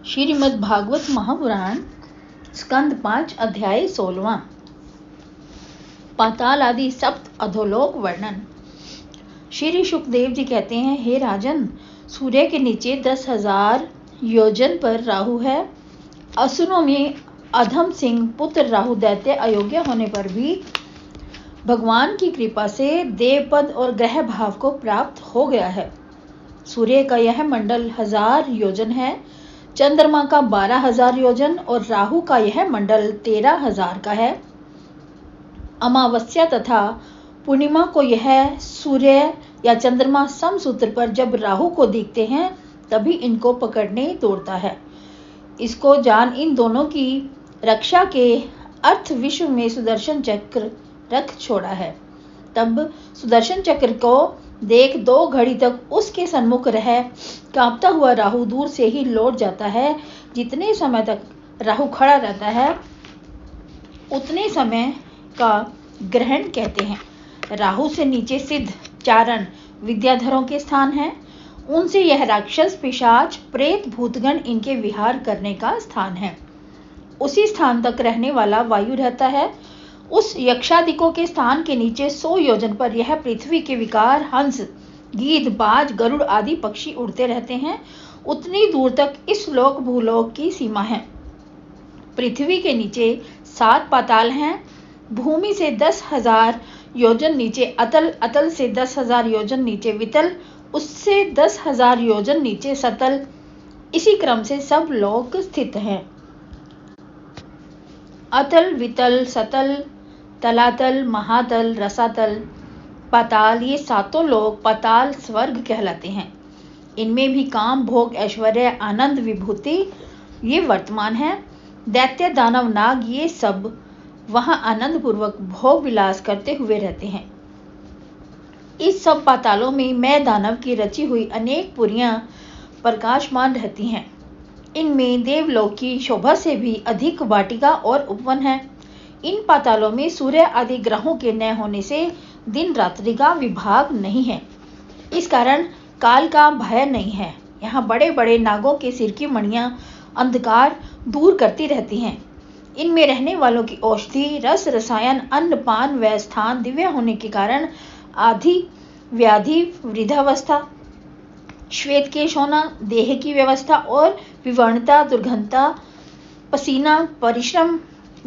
श्रीमद् भागवत महापुराण स्कंद 5 अध्याय 16। पाताल आदि सप्त अधोलोक वर्णन। श्री सुखदेव जी कहते हैं, हे राजन, सूर्य के नीचे 10,000 योजन पर राहु है। असुरों में अधम सिंह पुत्र राहु दैत्य अयोग्य होने पर भी भगवान की कृपा से देवपद और ग्रह भाव को प्राप्त हो गया है। सूर्य का यह मंडल 1000 योजन है, चंद्रमा का 12,000 योजन और राहु का यह मंडल 13,000 का है। अमावस्या तथा पूर्णिमा को यह सूर्य या चंद्रमा समसूत्र पर जब राहु को दिखते हैं तभी इनको पकड़ने दौड़ता है। इसको जान इन दोनों की रक्षा के अर्थ विश्व में सुदर्शन चक्र रख छोड़ा है। तब सुदर्शन चक्र को देख 2 घड़ी तक उसके सन्मुख रह कांपता हुआ राहु दूर से ही लौट जाता है। जितने समय तक राहु खड़ा रहता है उतने समय का ग्रहण कहते हैं। राहु से नीचे सिद्ध चारण विद्याधरों के स्थान है। उनसे यह राक्षस पिशाच प्रेत भूतगण इनके विहार करने का स्थान है। उसी स्थान तक रहने वाला वायु रहता है। उस यक्षादिकों के स्थान के नीचे 100 योजन पर यह पृथ्वी के विकार हंस गीध बाज गरुड़ आदि पक्षी उड़ते रहते हैं। उतनी दूर तक इस लोक भूलोक की सीमा है। पृथ्वी के नीचे 7 पाताल हैं। भूमि से 10,000 योजन नीचे अतल, अतल से 10,000 योजन नीचे वितल, उससे 10,000 योजन नीचे सतल, इसी क्रम से सब लोक स्थित हैं। अतल, वितल, सतल, तलातल, महातल, रसातल, पाताल, ये 7 लोक पाताल स्वर्ग कहलाते हैं। इनमें भी काम भोग ऐश्वर्य आनंद विभूति ये वर्तमान है। दैत्य दानव नाग ये सब वहां आनंद पूर्वक भोग विलास करते हुए रहते हैं। इस सब पातालों में मैं दानव की रची हुई अनेक पुरियां प्रकाशमान रहती हैं। इनमें देवलोक की शोभा से भी अधिक वाटिका और उपवन है। इन पातालों में सूर्य आदि ग्रहों के न होने से दिन रात्रि का विभाग नहीं है। इस कारण काल का भय नहीं है। यहाँ बड़े बड़े नागों के सिर की मणियां अंधकार दूर करती रहती हैं। इनमें रहने वालों की औषधि रस रसायन अन्न पान व स्थान दिव्य होने के कारण आदि व्याधि वृद्धावस्था श्वेत केश होना देह की व्यवस्था और विवर्णता दुर्गंधता पसीना परिश्रम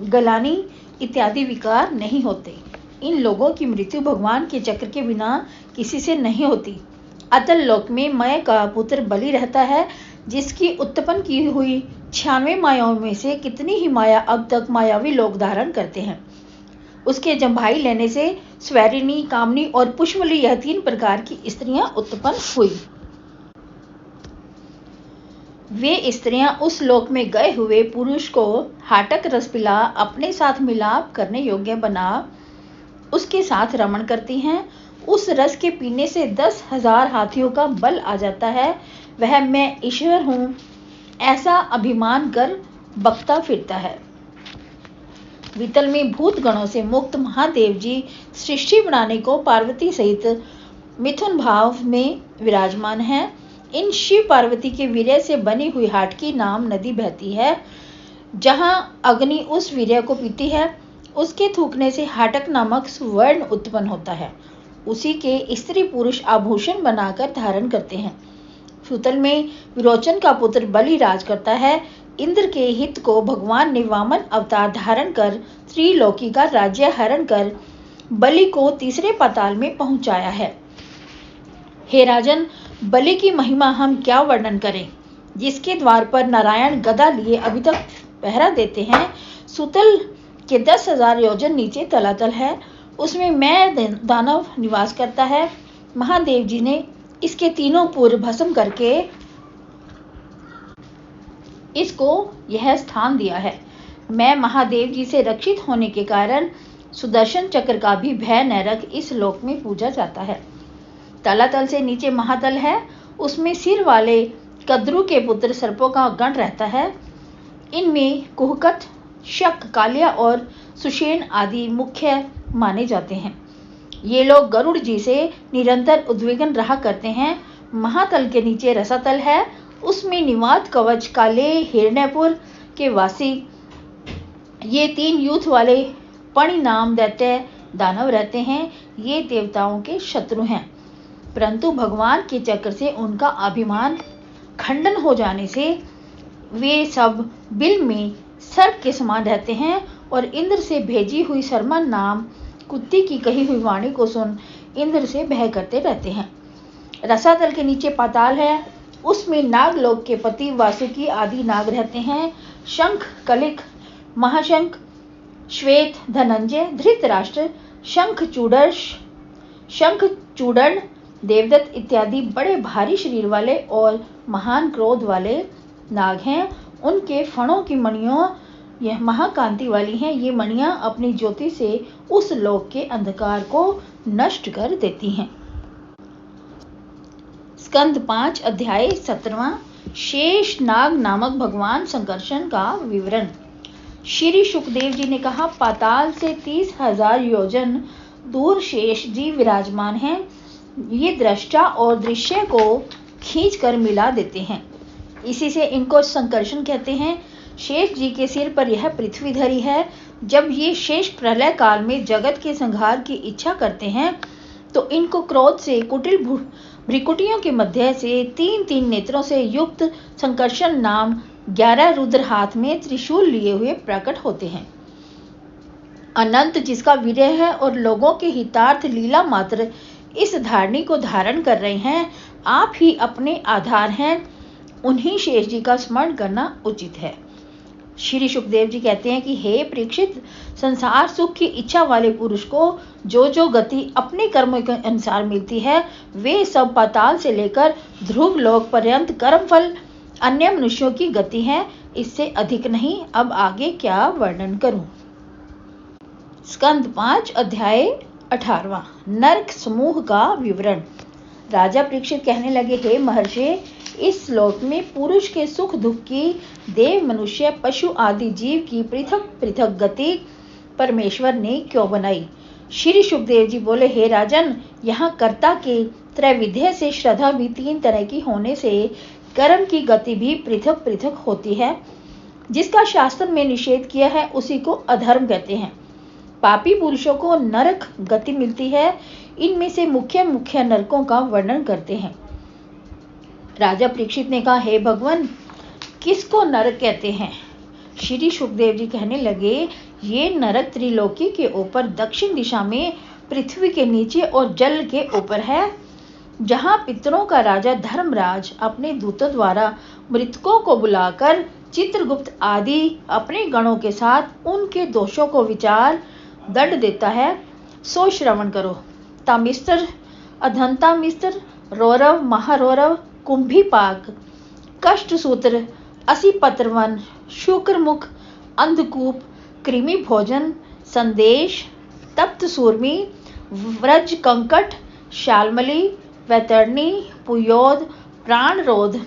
गलानी इत्यादि विकार नहीं होते। इन लोगों की मृत्यु भगवान के चक्र के बिना किसी से नहीं होती। अतल लोक में मय का पुत्र बलि रहता है, जिसकी उत्पन्न की हुई 96 मायाओं में से कितनी ही माया अब तक मायावी लोक धारण करते हैं। उसके जम्भाई लेने से स्वैरिणी कामनी और पुष्पवली यह 3 प्रकार की स्त्रियां उत्पन्न हुई। वे स्त्रियां उस लोक में गए हुए पुरुष को हाटक रस पिला अपने साथ मिलाप करने योग्य बना उसके साथ रमण करती हैं। उस रस के पीने से 10,000 हाथियों का बल आ जाता है। वह मैं ईश्वर हूँ ऐसा अभिमान कर बकता फिरता है। वितल में भूत गणों से मुक्त महादेव जी सृष्टि बनाने को पार्वती सहित मिथुन भाव में विराजमान है। इन शिव पार्वती के वीर्य से बनी हुई हाटकी नाम नदी बहती है। जहां अग्नि उस वीर्य को पीती है, उसके थूकने से हाटक नामक सुवर्ण उत्पन्न होता है। उसी के स्त्री पुरुष आभूषण बनाकर धारण करते हैं। सुतल में विरोचन का पुत्र बलि राज करता है। इंद्र के हित को भगवान ने वामन अवतार धारण कर त्रिलोकी का राज्य हरण कर बलि को तीसरे पाताल में पहुंचाया है। हे राजन, बलि की महिमा हम क्या वर्णन करें, जिसके द्वार पर नारायण गदा लिए अभी तक पहरा देते हैं। सुतल के 10,000 योजन नीचे तलातल है, उसमें मैं दानव निवास करता है। महादेव जी ने इसके तीनों पूर्व भस्म करके इसको यह स्थान दिया है। मैं महादेव जी से रक्षित होने के कारण सुदर्शन चक्र का भी भय न रख इस लोक में पूजा जाता है। तलातल से नीचे महातल है, उसमें सिर वाले कद्रु के पुत्र सर्पों का गण रहता है। इनमें कुहकट शक कालिया और सुषेण आदि मुख्य माने जाते हैं। ये लोग गरुड़ जी से निरंतर उद्विग्न रहा करते हैं। महातल के नीचे रसातल है, उसमें निवात कवच काले हिरण्यपुर के वासी ये 3 यूथ वाले पणि नाम दैत्य दानव रहते हैं। ये देवताओं के शत्रु हैं, परंतु भगवान के चक्र से उनका अभिमान खंडन हो जाने से वे सब बिल में सर्प के समान रहते हैं और इंद्र से भेजी हुई शर्मा नाम कुत्ती की कही हुई वाणी को सुन इंद्र से भय करते रहते हैं। रसातल के नीचे पाताल है, उसमें नागलोक के पति वासुकी आदि नाग रहते हैं। शंख, कलिक, महाशंख, श्वेत, धनंजय, धृतराष्ट्र, शंखचूडन, देवदत्त इत्यादि बड़े भारी शरीर वाले और महान क्रोध वाले नाग हैं। उनके फणों की मणियों यह महाकांति वाली हैं। ये मणियां अपनी ज्योति से उस लोक के अंधकार को नष्ट कर देती हैं। स्कंद 5 अध्याय 17वां। शेष नाग नामक भगवान संकर्षण का विवरण। श्री सुखदेव जी ने कहा, पाताल से 30,000 योजन दूर शेष जी विराजमान हैं। ये दृष्टा और दृश्य को खींच कर मिला देते हैं, इसी से इनको संकर्षण कहते हैं। शेष जी के सिर पर यह पृथ्वी धरी है। जब ये शेष प्रलय काल में जगत के संहार की इच्छा करते हैं तो इनको क्रोध से कुटिल भ्रिकुटियों के मध्य से 3-3 नेत्रों से युक्त संकर्षण नाम 11 रुद्र हाथ में त्रिशूल लिए हुए प्रकट होते हैं। अनंत जिसका वीर्य है और लोगों के हितार्थ लीला मात्र इस धारणी को धारण कर रहे हैं, आप ही अपने आधार हैं। उन्हीं शेष जी का स्मरण करना उचित है। श्री सुखदेव जी कहते हैं कि हे परीक्षित, संसार सुख की इच्छा वाले पुरुष को जो जो गति अपने कर्मों के अनुसार मिलती है, वे सब पाताल से लेकर ध्रुव लोक पर्यंत कर्म फल अन्य मनुष्यों की गति है, इससे अधिक नहीं। अब आगे क्या वर्णन करूं। स्कंद 5 अध्याय 18वां। नरक समूह का विवरण। राजा परीक्षित कहने लगे, हे महर्षि, इस श्लोक में पुरुष के सुख दुख की देव, मनुष्य, पशु आदि जीव की पृथक पृथक गति परमेश्वर ने क्यों बनाई। श्री सुखदेव जी बोले, हे राजन, यहाँ कर्ता के त्रैविध्य से श्रद्धा भी 3 तरह की होने से कर्म की गति भी पृथक पृथक होती है। जिसका शास्त्र में निषेध किया है उसी को अधर्म कहते हैं। पापी पुरुषों को नरक गति मिलती है। इनमें से मुख्य मुख्य नरकों का वर्णन करते हैं। राजा परीक्षित ने कहा, हे भगवान, किसको नरक कहते हैं। श्री सुखदेव जी कहने लगे, ये नरक त्रिलोकी के ऊपर दक्षिण दिशा में पृथ्वी के नीचे और जल के ऊपर है, जहाँ पितरों का राजा धर्मराज अपने दूतों द्वारा मृतकों को बुलाकर चित्रगुप्त आदि अपने गणों के साथ उनके दोषों को विचार दंड देता है, सो श्रवण करो। तामिस्त्र, अधंतामिस्त्र, रौरव, महारौरव, कुंभीपाक, कष्टसूत्र, असिपत्रवन, शुक्रमुख, अंधकूप, कृमि भोजन, संदेश, तप्त सूर्मी, व्रज कंकट, शालमली, वैतरणी, पुयोद, प्राणरोध,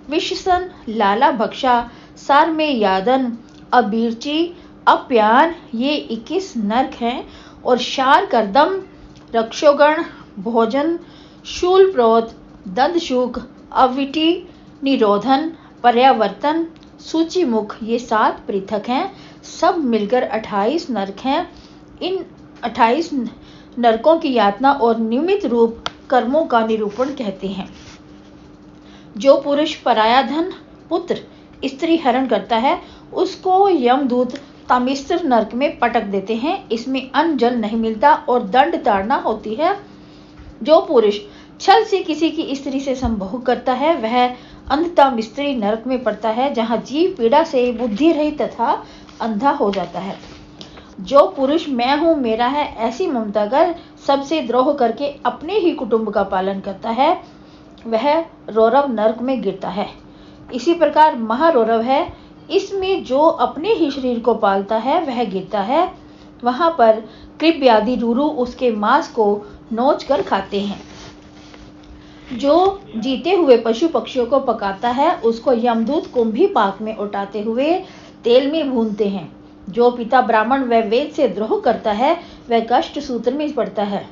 विषसन, लाला भक्षा, सार में यादन, अबीरची, अप्यान, ये 21 नरक हैं। और शार करदम, रक्षोगण, भोजन, शूलप्रोत, दंदशूक, अविटी, निरोधन, पर्यावर्तन, सूचिमुख, ये 7 पृथक हैं। सब मिलकर 28 नरक हैं। इन 28 नरकों की यातना और नियमित रूप कर्मों का निरूपण कहते हैं। जो पुरुष पराया धन, पुत्र, स्त्री हरण करता है, उसको यमदूत तामिस्त्र नरक में पटक देते हैं। इसमें अन्न जल नहीं मिलता और दंड ताड़ना होती है। जो पुरुष छल से किसी की स्त्री से संभोग करता है, वह अंधतामिस्त्री नरक में पड़ता है, जहाँ जीव पीड़ा से बुद्धि रहित तथा अंधा हो जाता है। जो पुरुष मैं हूँ मेरा है ऐसी ममता कर सबसे द्रोह करके अपने ही कुटुंब का पालन करता है, वह रौरव नरक में गिरता है। इसी प्रकार महारौरव है, इसमें जो अपने ही शरीर को पालता है वह गिरता है। वहां पर कृप आदि रूरू उसके मांस को नोच कर खाते हैं। जो जीते हुए पशु पक्षियों को पकाता है, उसको यमदूत कुंभी पाक में उठाते हुए तेल में भूनते हैं। जो पिता ब्राह्मण व वेद से द्रोह करता है, वह कष्ट सूत्र में पड़ता है।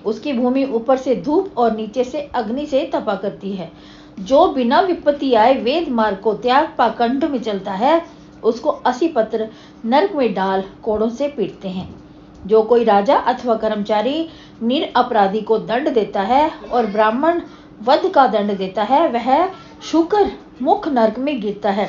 उसकी भूमि ऊपर से धूप और नीचे से अग्नि से तपा करती है। जो बिना विपत्ति आए वेद मार्ग को त्याग पाखंड में चलता है उसको 80 पत्र नरक में डाल कोड़ों से पीटते हैं। जो कोई राजा अथवा कर्मचारी निरपराधी को दंड देता है और ब्राह्मण वध का दंड देता है वह शुकर मुख नरक में गिरता है।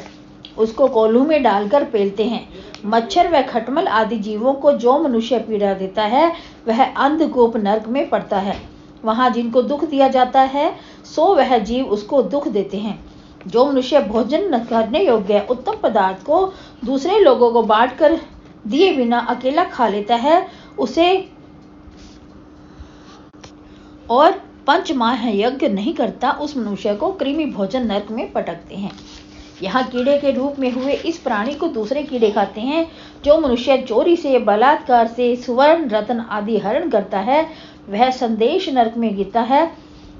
उसको कोल्हू में डालकर पेलते हैं। मच्छर व खटमल आदि जीवों को जो मनुष्य पीड़ा देता है वह अंधकूप नरक में पड़ता है। वहां जिनको दुख दिया जाता है सो वह जीव उसको दुख देते हैं। जो मनुष्य भोजन न करने योग्य उत्तम पदार्थ को दूसरे लोगों को बांट कर दिए बिना अकेला खा लेता है उसे और पंचमाह यज्ञ नहीं करता उस मनुष्य को कृमि भोजन नरक में पटकते हैं। यहाँ कीड़े के रूप में हुए इस प्राणी को दूसरे कीड़े खाते हैं। जो मनुष्य चोरी से बलात्कार से सुवर्ण रत्न आदि हरण करता है वह संदेश नरक में गिरता है।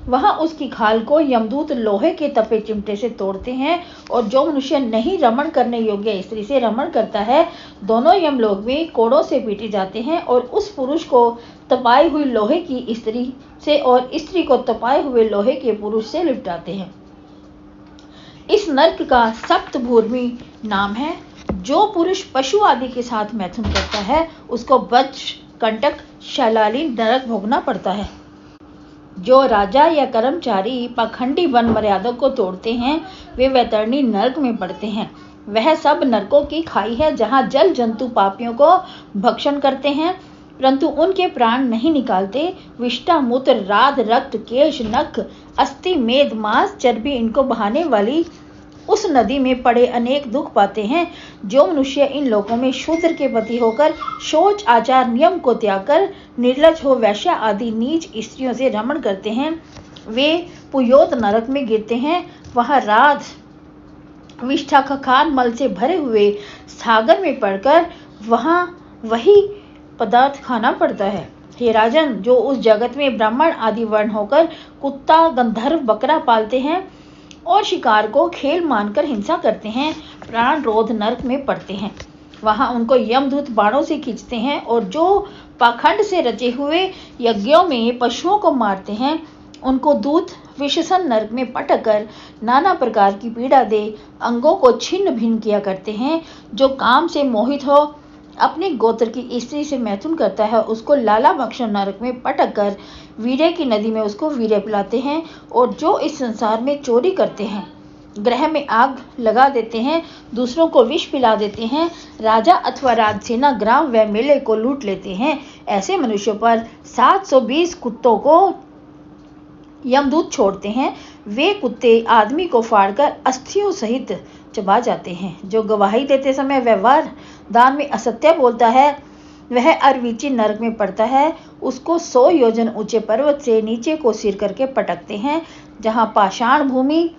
वहां उसकी खाल को यमदूत लोहे के तपे चिमटे से तोड़ते हैं। और जो मनुष्य नहीं रमण करने योग्य स्त्री से रमण करता है दोनों यमलोक में कोड़ों से पीटे जाते हैं और उस पुरुष को तपाई हुई लोहे की स्त्री से और स्त्री को तपाए हुए लोहे के पुरुष से लिपटाते हैं। इस नरक का सप्तभूर्मी नाम है। जो पुरुष पशु आदि के साथ मैथुन करता है उसको वज्र कंटक शैलालीन नरक भोगना पड़ता है। जो राजा या कर्मचारी पाखंडी वन मर्यादा को तोड़ते हैं वे वैतरणी नरक में पड़ते हैं। वह सब नरकों की खाई है जहाँ जल जंतु पापियों को भक्षण करते हैं परंतु उनके प्राण नहीं निकालते। विष्ठा मूत्र राध रक्त केश नख अस्थि मेद मांस चर्बी इनको बहाने वाली उस नदी में पड़े अनेक दुख पाते हैं। जो मनुष्य इन लोकों में शूद्र के पति होकर शौच आचार नियम को त्याग कर निर्लज हो वैश्या आदि नीच स्त्रियों से रमण करते हैं वे पुयोत नरक में गिरते हैं। वहां राध विष्ठा खखान मल से भरे हुए सागर में पड़कर वहां वही पदार्थ खाना पड़ता है। हे राजन, जो उस जगत में ब्राह्मण आदि वर्ण होकर कुत्ता गंधर्व बकरा पालते हैं और शिकार को खेल मानकर हिंसा करते हैं प्राण रोध नरक में पड़ते हैं। वहां उनको यमदूत बाणों से खींचते हैं। और जो पाखंड से रचे हुए यज्ञों में पशुओं को मारते हैं उनको दूत विषसन नरक में पटक कर नाना प्रकार की पीड़ा दे अंगों को छिन्न भिन्न किया करते हैं। जो काम से मोहित हो अपने गोत्र की स्त्री से मैथुन करता है उसको लाला भक्षण नरक में पटक कर वीर्य की नदी में उसको वीर्य पिलाते हैं। और जो इस संसार में चोरी करते हैं ग्रह में आग लगा देते हैं दूसरों को विष पिला देते हैं राजा अथवा राजसेना ग्राम व मेले को लूट लेते हैं ऐसे मनुष्यों पर 720 कुत्तों को यमदूत छोड़ते हैं। वे कुत्ते आदमी को फाड़कर अस्थियों सहित चबा जाते हैं। जो गवाही देते समय व्यवहार दान में असत्य बोलता है वह अरवीची नरक में पड़ता है। उसको 100 योजन ऊंचे पर्वत से नीचे को सिर करके पटकते हैं जहां पाषाण भूमि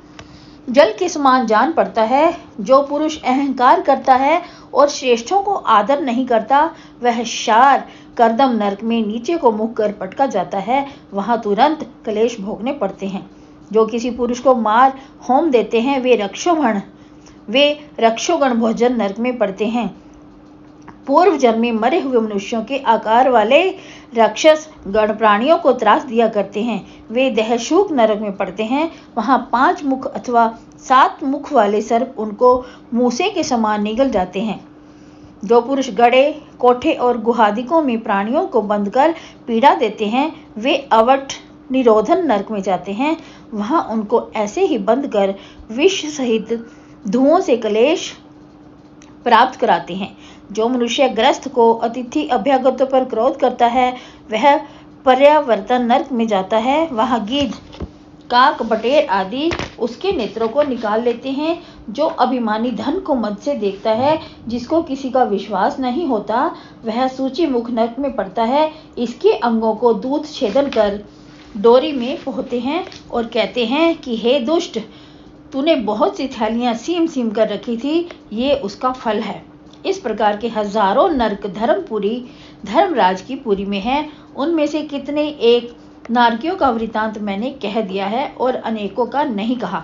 जल के समान जान पड़ता है। जो पुरुष अहंकार करता है और श्रेष्ठों को आदर नहीं करता वह शार करदम नरक में नीचे को मुख कर पटका जाता है। वहां तुरंत क्लेश भोगने पड़ते हैं। जो किसी पुरुष को मार होम देते हैं वे रक्षोगण भोजन नरक में पड़ते हैं। पूर्व जन्म में मरे हुए मनुष्यों के आकार वाले राक्षस गण प्राणियों को त्रास दिया करते हैं वे दहशूक नरक में पड़ते हैं। वहां 5 मुख अथवा 7 मुख वाले सर्प उनको मूसे के समान निगल जाते हैं। जो पुरुष गड़े कोठे और गुहादिकों में प्राणियों को बंद कर पीड़ा देते हैं वे अवट निरोधन नरक में जाते हैं। वहां उनको ऐसे ही बंद कर विष सहित धुओं से क्लेश प्राप्त कराते हैं। जो मनुष्य ग्रस्त को अतिथि अभ्यागतों पर क्रोध करता है वह पर्यावर्तन नरक में जाता है। वहां गिद्ध काक बटेर आदि उसके नेत्रों को निकाल लेते हैं। जो अभिमानी धन को मद से देखता है जिसको किसी का विश्वास नहीं होता वह सूची मुख नरक में पड़ता है। इसके अंगों को दूत छेदन कर डोरी में पोहते हैं और कहते हैं कि हे दुष्ट, तूने बहुत सी थैलियां सीम सीम कर रखी थी, ये उसका फल है। इस प्रकार के हजारों नरक धर्मराज की पुरी में हैं। उनमें से कितने एक नारकियों का वृतांत मैंने कह दिया है और अनेकों का नहीं कहा।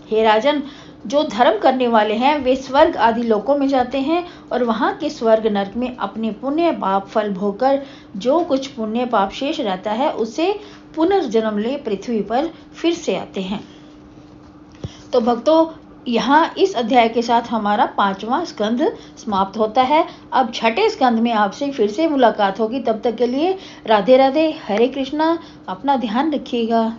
हे राजन, जो धर्म करने वाले हैं वे स्वर्ग आदि लोकों में जाते हैं और वहां के स्वर्ग नरक में अपने पुण्य पाप फल भोगकर जो कुछ पुण्य पाप शेष रहता है उसे पुनर्जन्म ले पृथ्वी पर फिर से आते हैं। तो भक्तों, यहाँ इस अध्याय के साथ हमारा 5वां स्कंध समाप्त होता है। अब छठे स्कंध में आपसे फिर से मुलाकात होगी। तब तक के लिए राधे राधे, हरे कृष्णा। अपना ध्यान रखिएगा।